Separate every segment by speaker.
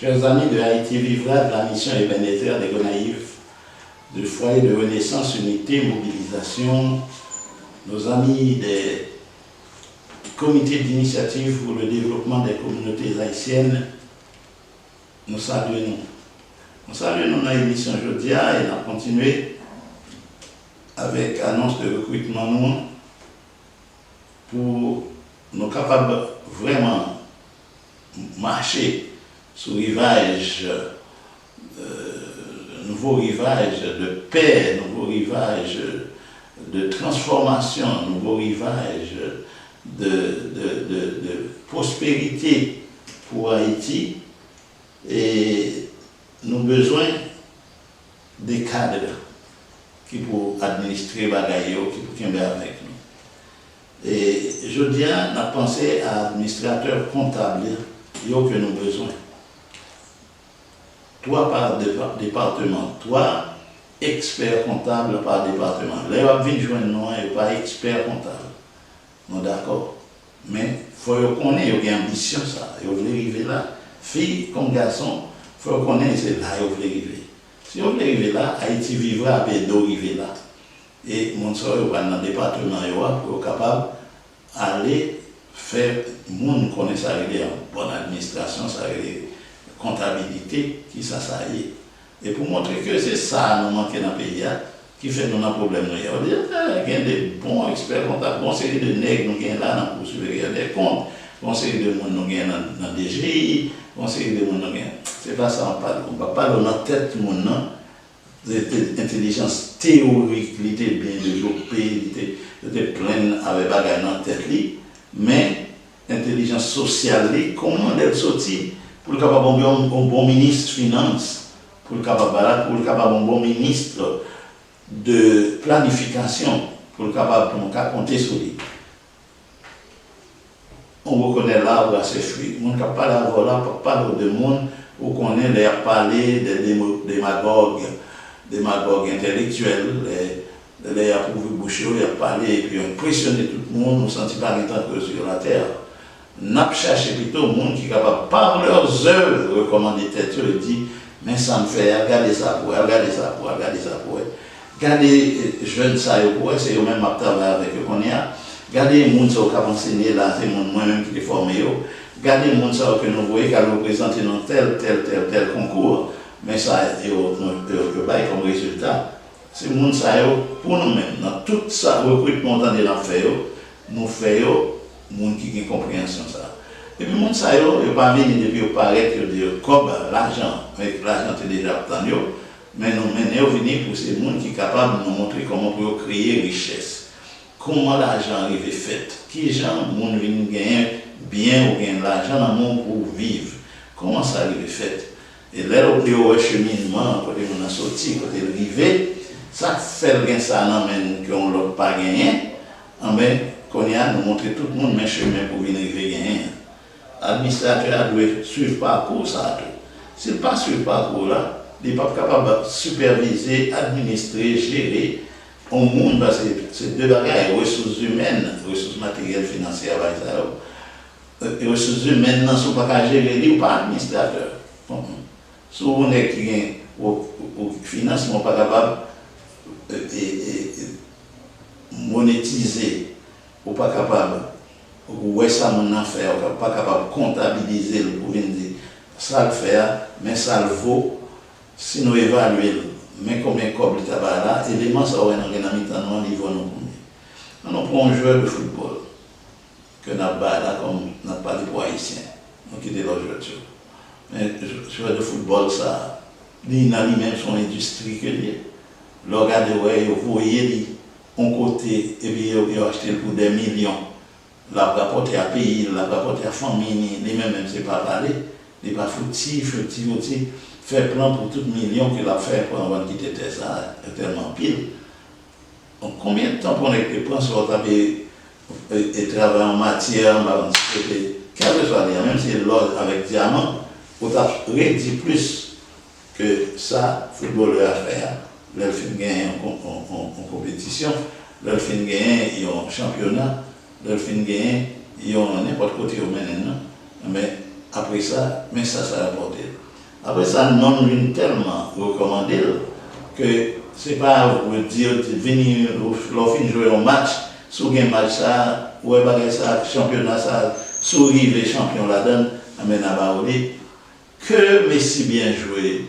Speaker 1: Chers amis de Haïti Vivra, de la mission ébennézère des Gonaïves, de Foyer de Renaissance, Unité, Mobilisation, nos amis des comités d'initiative pour le développement des communautés haïtiennes, nous saluons. Nous saluons dans l'émission aujourd'hui et nous allons continuer avec l'annonce de recrutement pour nous capables vraiment marcher sur rivage, nouveau rivage de paix, nouveau rivage de transformation, nouveau rivage de prospérité pour Haïti. Et nous avons besoin des cadres qui pour administrer Bagayo, qui pour tomber avec nous. Et je dis, on a pensé à administrateur comptable que nous avons besoin. 3 par département, 3 experts comptables par département. Là, on vient joindre nous et pas expert comptable. Non, d'accord. Mais il faut qu'on ait une ambition, ça. Il faut arriver là. Filles comme garçons, il faut qu'on ait c'est là, il faut arriver. Si on veut arriver là, Haïti vivra avec d'arriver là. Et mon soeur, dans le département, pour être capable d'aller faire, moun connaît ça, une bonne administration, ça, comptabilité, qui ça y est. Et pour montrer que c'est ça nous manque dans le pays, qui fait nous un problème. On dit, il y a des bons experts comptables, bon série de nègres nous gagnons là dans le supérieur des comptes, bon série de monde nous gagnons dans le DGI, bon série de monde nous gagnons. C'est pas ça on parle. On ne va pas dans notre tête monde l'intelligence théorique, il était bien développée, il était pleine avec bagaille dans la tête, mais l'intelligence sociale, comment elle sortit pour le capable un bon ministre de finances, pour le capable un bon ministre de planification, pour le capable de compter sur lui. On reconnaît l'arbre à ses fruits. On ne peut pas l'avoir là, on parle de monde où on est les parler des démagogues intellectuels, les approuvés bouchés, ils ont parlé et puis impressionné tout le monde, on ne sentit pas qu'il que sur la terre. N'a pas cherché plutôt le monde qui est capable, par leurs œuvres, recommander tête, et dit, mais ça me fait, regardez ça pour, regardez ça pour, regardez ça pour. Regardez les jeunes, ça pour, c'est eux-mêmes à travailler avec eux qu'on y a. Regardez les gens qui ont enseigné là, c'est moi-même qui les formé. Regardez les gens que nous voyons qui ont représenté dans tel concours. Mais ça, il y a comme résultat. C'est les gens pour nous-mêmes. Dans tout ça, recrutement qu'on a fait, nous faisons les gens qui ont compréhension ça. Et puis, les gens ne sont pas venus depuis paraître comme l'argent, avec l'argent est déjà obtenu, mais nous venons pour ces gens qui sont capables de nous montrer comment on peut créer richesse. Comment l'argent arrive fait, qui gens moun vient gagner bien ou gagner l'argent dans le monde pour vivre, comment ça arrive fait. Et là, au cheminement, quand on a sorti, quand on est arrivé, ça fait bien ça, qu'on ne l'a pas gagné, mais qu'on a nous montrer tout le monde mes chemins pour venir arriver gagner. L'administrateur doit suivre le parcours, ça tout. S'il ne passe pas sur le parcours là, il n'est pas capable de superviser, administrer, gérer. Au monde, parce que c'est 2 bagages, ressources humaines, ressources matérielles, financières, les ressources humaines ne sont pas gérées ou pas administrateurs. Si on est qui est au financement, pas capable de monétiser, ou pas capable, ou ça mon affaire, ou pas capable de comptabiliser, pour dire ça le faire, mais ça le vaut, si nous évaluons. Mais combien de câbles là, éléments ça aurait un mi-temps niveau non combien. On prend un joueur de football que nous avons là comme nous pas de pour haïtiens. Donc il est là aujourd'hui. Mais joueur de football ça, il a lui-même son industrie que lui. Le regardez ouais, vous voyez on côté et puis il a acheté pour des millions. L'a rapporté à pays, l'a rapporté à famille, lui-même c'est pas parler, il pas foutif, faire plan pour tout million qu'il a fait pour avoir quitté ça, tellement pile. Donc, combien de temps pour que prendre sur et travailler en matière, quel que soit, même si l'or avec diamant, on a réduit plus que ça, footballeur à faire. L'elfin gagne en compétition, l'elfin gagne en championnat, l'elfin gagne en n'importe côté au maintenant. Mais après ça, ça a apporté. Après ça, non vient tellement recommandé que c'est pas vous dire venir l'offre jouer un match, sous un match ça, ou ça, championnat ça, sourire les champions la donne, amène à Baouli, que Messi bien joué,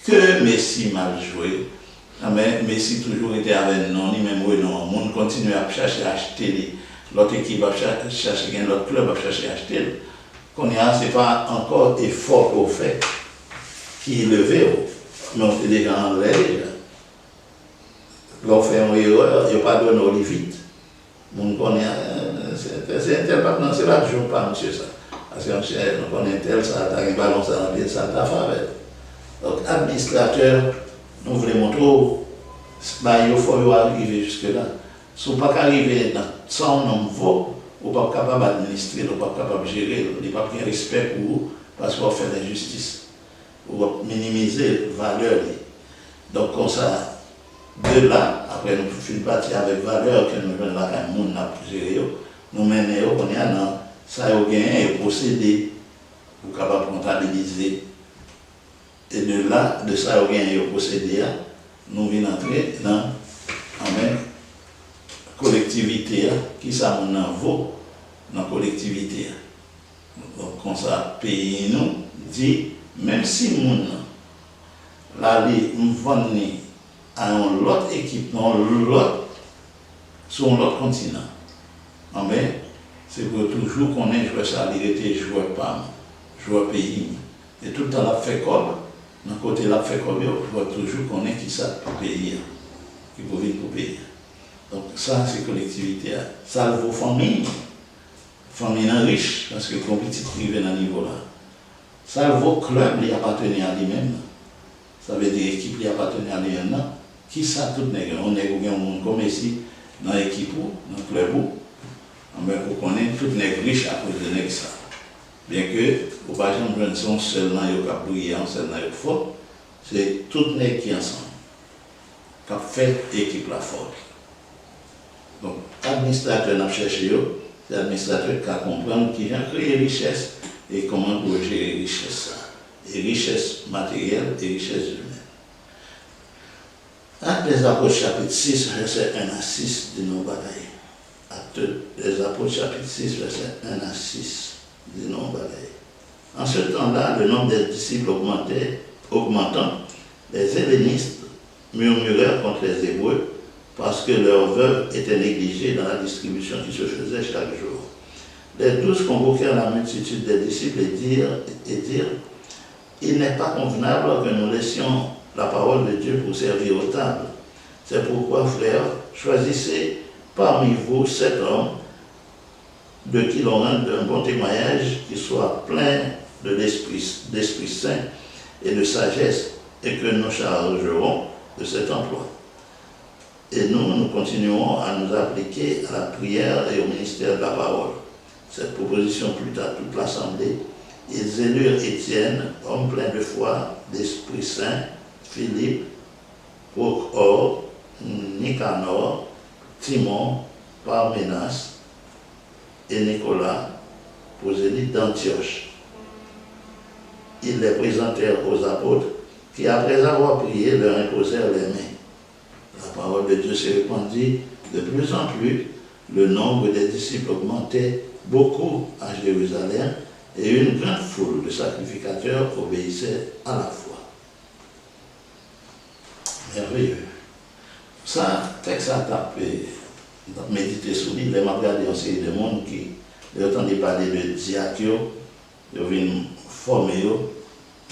Speaker 1: que Messi mal joué. Mais Messi toujours été avec nous, ni même oui, non. Le monde continue à chercher à acheter, l'autre équipe va chercher, l'autre club va chercher à acheter. Qu'on y a, ce n'est pas encore effort qu'on fait qui est levé, mais on est déjà en l'air. L'on fait une erreur, il n'y a pas de donner vite. On connaît, c'est un tel partenaire, c'est là que je ne pas monsieur ça. Parce qu'on connaît tel, ça a un ballon, ça a ça a fait. Donc, administrateur, nous voulons montrer, il faut arriver jusque-là. Si vous ne pouvez pas arriver sans nom vaut, vous n'êtes pas capable d'administrer, vous n'êtes pas capable de gérer, vous n'avez pas de respect pour vous, parce qu'on fait l'injustice. Vous minimiser la valeur. Donc, comme ça, de là, après nous faisons partie avec valeur que nous venons là, quand le monde a géré, nous menons, on est dans ça, vous gagnez et posséder, vous êtes capable de comptabiliser. Et de là, de ça, vous gagnez et posséder, nous venons entrer dans la collectivité, qui ça nous vaut dans la collectivité. Donc, comme ça, pays nous dit, même si nous nous vendons à une autre équipe, sur un autre continent, c'est pour toujours qu'on ait joué ça, il était joueur PAM, joueur pays. Et tout le temps, la fait comme, d'un côté, la fait comme, il faut toujours qu'on ait qui ça pour payer, qui peut venir pour payer. Donc, ça, c'est collectivité. Ça, vos familles, famille riche, parce que le petit privé à ce niveau-là. Ça, vos clubs, ils appartiennent à lui-même. Ça veut dire l'équipe qui appartient à lui-même. Qui ça, tout n'est pas. On est un monde comme ici, dans l'équipe, dans le club, mais on connaît tout n'est riche à cause de ça. Bien que, au pas exemple, son seul dans le cap briller, un seul dans le fort, c'est tout n'est qui ensemble. Qui fait l'équipe la forte. Donc, l'administrateur n'a cherché, c'est l'administrateur qui a compris qui vient créer richesse et comment pour gérer richesse. Et richesse matérielle et richesse humaine. Acte des Apôtres chapitre 6, verset 1 à 6 de nos bagailles. Acte des Apôtres chapitre 6, verset 1 à 6 de nos bagailles. En ce temps-là, le nombre des disciples augmentant, les hellénistes murmurèrent contre les Hébreux parce que leurs veuves étaient négligées dans la distribution qui se faisait chaque jour. Les 12 convoquèrent la multitude des disciples et dirent, il n'est pas convenable que nous laissions la parole de Dieu pour servir aux tables. C'est pourquoi, frères, choisissez parmi vous 7 hommes de qui l'on rende un bon témoignage qui soit plein de l'Esprit Saint et de sagesse et que nous chargerons de cet emploi. Et nous continuerons à nous appliquer à la prière et au ministère de la parole. Cette proposition plut à toute l'Assemblée. Ils élurent Étienne, homme plein de foi, d'Esprit Saint, Philippe, Procor, Nicanor, Timon, Parménas et Nicolas, prosélytes d'Antioche. Ils les présentèrent aux apôtres qui, après avoir prié, leur imposèrent les mains. La parole de Dieu s'est répandue de plus en plus. Le nombre des disciples augmentait beaucoup à Jérusalem et une grande foule de sacrificateurs obéissait à la foi. Merveilleux. Ça, texte à taper, méditer sur lui, il m'a regardé une série de monde qui entendu parler de diacre, ils viennent former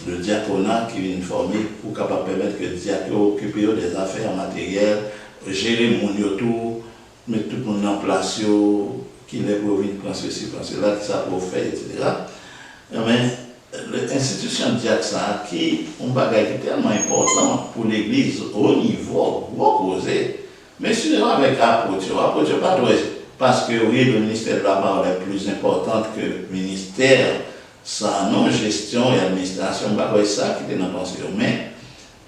Speaker 1: le diaconat qui vient former pour capable permettre que le diacre occupe des affaires matérielles, gérer le monde tout, mettre tout le monde en place, qu'il est pour venir prendre ceci, prendre cela, qui ça pour faire, etc. Mais l'institution de diacre qui est un bagage tellement important pour l'Église au niveau, vous posez, mais si avec l'apôtre, pas trop, parce que oui, le ministère de la parole est plus important que le ministère sans non-gestion et administration, c'est ça qui est dans la pensée. Mais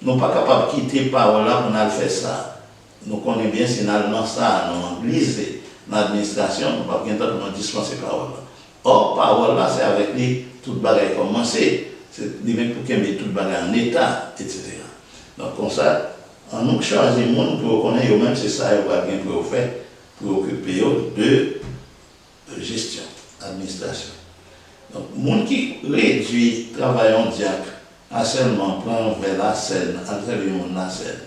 Speaker 1: nous ne sommes pas capables de quitter parole là pour nous faire ça. Nous connaissons bien si nous avons ça, nous lisons l'administration, nous ne pouvons pas dispenser parole. Or, parole là, c'est avec lui, toute bagaille commencé. c'est lui-même pour qu'il mette tout le bagage en état, etc. Donc, comme ça, on nous choisit les gens pour connaître eux-mêmes, c'est ça qu'ils va bien pour faire, pour occuper de gestion, administration. Donc, les gens qui réduit le travail en diacre à seulement prendre vers la scène, à travers la scène,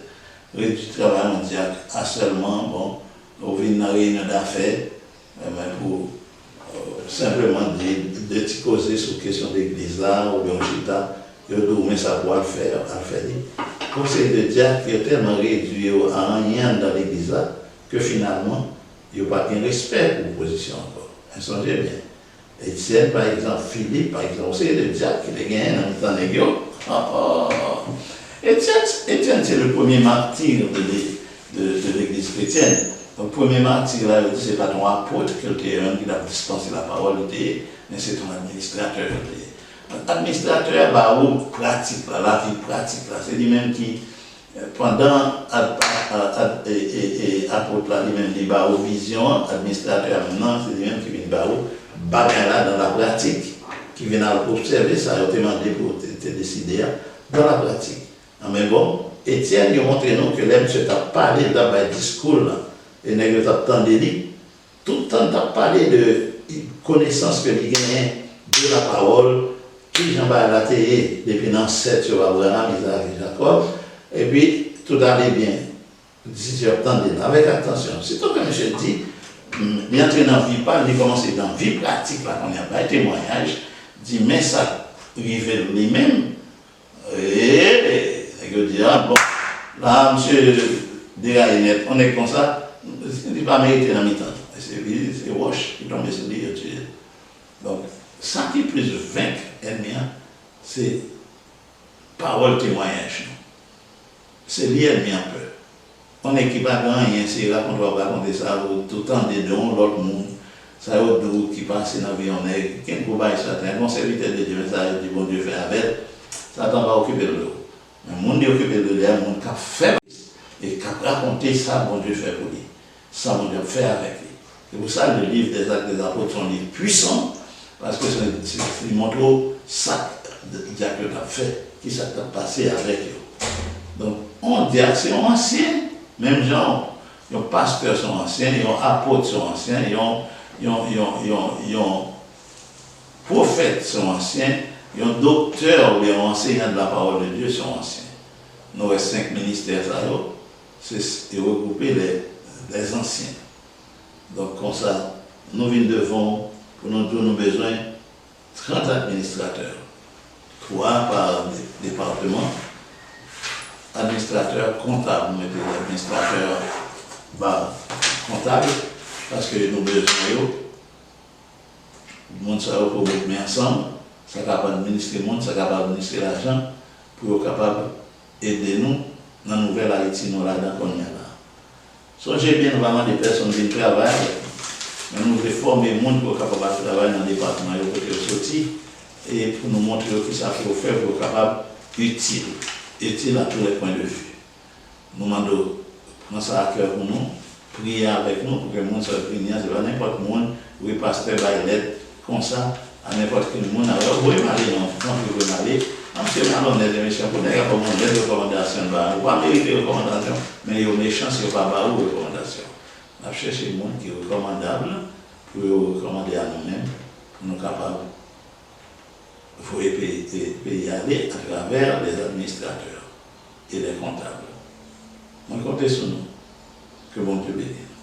Speaker 1: réduit le travail en diacre à seulement, bon, on vient dans une réunion d'affaires, pour simplement de causer sur la question de l'église là, ou bien au chita, mais ça pour le faire, Le conseil de diacre est tellement réduit à rien dans l'église là, que finalement, il n'y a pas de respect pour l'opposition encore. Songez bien. Étienne, par exemple, Philippe, par exemple, c'est le diacre qui est gagné dans le temps de Étienne, c'est le premier martyr de l'église chrétienne. Le premier martyr, là, c'est pas ton apôtre qui a dispensé la parole, mais c'est ton administrateur. L'administrateur, bah, pratique, la vie pratique, c'est lui-même qui, pendant apôtre, lui-même, il va aux visions, administrateur, maintenant, c'est lui-même qui vient là dans la pratique, qui vient observer ça, il a demandé pour te décider dans la pratique. Mais bon, Étienne, il a montré nous que l'homme se t'a parlé dans le discours, là, et nous avons tout le temps parlé de connaissance que il gagnait de la parole, qui Jean-Baptiste a été depuis l'ancêtre sur Abraham, Isaac et Jacob, et puis tout allait bien. Si tu attendais avec attention, c'est tout que je dis, il entre dans la vie, il commence dans la vie pratique, là, on a pas témoignage, dit, mais ça, arrive lui-même, et je dis, ah bon, là, monsieur, déraillé, on est comme ça, il n'est pas mérité dans le mi-temps. C'est Roche qui tombe sur lui. Donc, ça qui est plus vaincre ennemi, c'est parole témoignage. C'est lui ennemi un peu. On n'est qui pas rien, c'est là qu'on doit raconter ça tout le temps des dons, l'autre monde. Ça y est, d'autres qui passent dans la vie, on est, qui ne peut pas être un bon serviteur de Dieu, ça dit bon Dieu fait avec, ça ne va occuper de l'eau. Mais le monde est occupé de l'eau, le monde qui a fait et qui a raconté ça, bon Dieu fait pour lui. Ça, bon Dieu fait avec lui. C'est pour ça que le livre des Actes des Apôtres sont un livre puissant, parce que il montre ça que Dieu a fait, qui s'est passé avec eux. Donc, on dit que c'est ancien, même gens, les pasteurs sont anciens, les apôtres sont anciens, les prophètes sont anciens, les docteurs ou les enseignants de la parole de Dieu sont anciens. Nous avons 5 ministères, c'est regrouper les anciens. Donc, comme ça, nous devons, pour nous donner besoin, 30 administrateurs, 3 par département, administrateurs comptables, nous mettons des administrateurs comptables, parce que nous avons besoin de monde pour mettre ensemble, ça capable d'administrer le monde, ça capable d'administrer l'argent, pour être capable d'aider nous dans la nouvelle Haïti, nous là-dedans qu'on est là. Songez bien vraiment des personnes qui travaillent, mais nous voulons former le monde pour être capable de travailler dans le département et pour sortir, et pour nous montrer ce qu'il faut faire pour être capable utile à tous les points de vue. Nous demandons, prendre ça à cœur pour nous, prier avec nous pour que le monde soit béni. C'est pas n'importe qui, oui, pasteur, l'aide comme ça, à n'importe quel monde. Alors, vous pouvez m'aller, non, vous pouvez m'aller. Monsieur malhonnête, monsieur, vous n'avez pas des recommandations, vous n'avez pas mérité de recommandations, mais il y a des chances, il n'y a pas de recommandations. On va chercher le monde qui est recommandable pour recommander à nous-mêmes, pour nous capables. Il faut y aller à travers les administrateurs et les comptables. On compte sur nous. Que bon Dieu bénisse.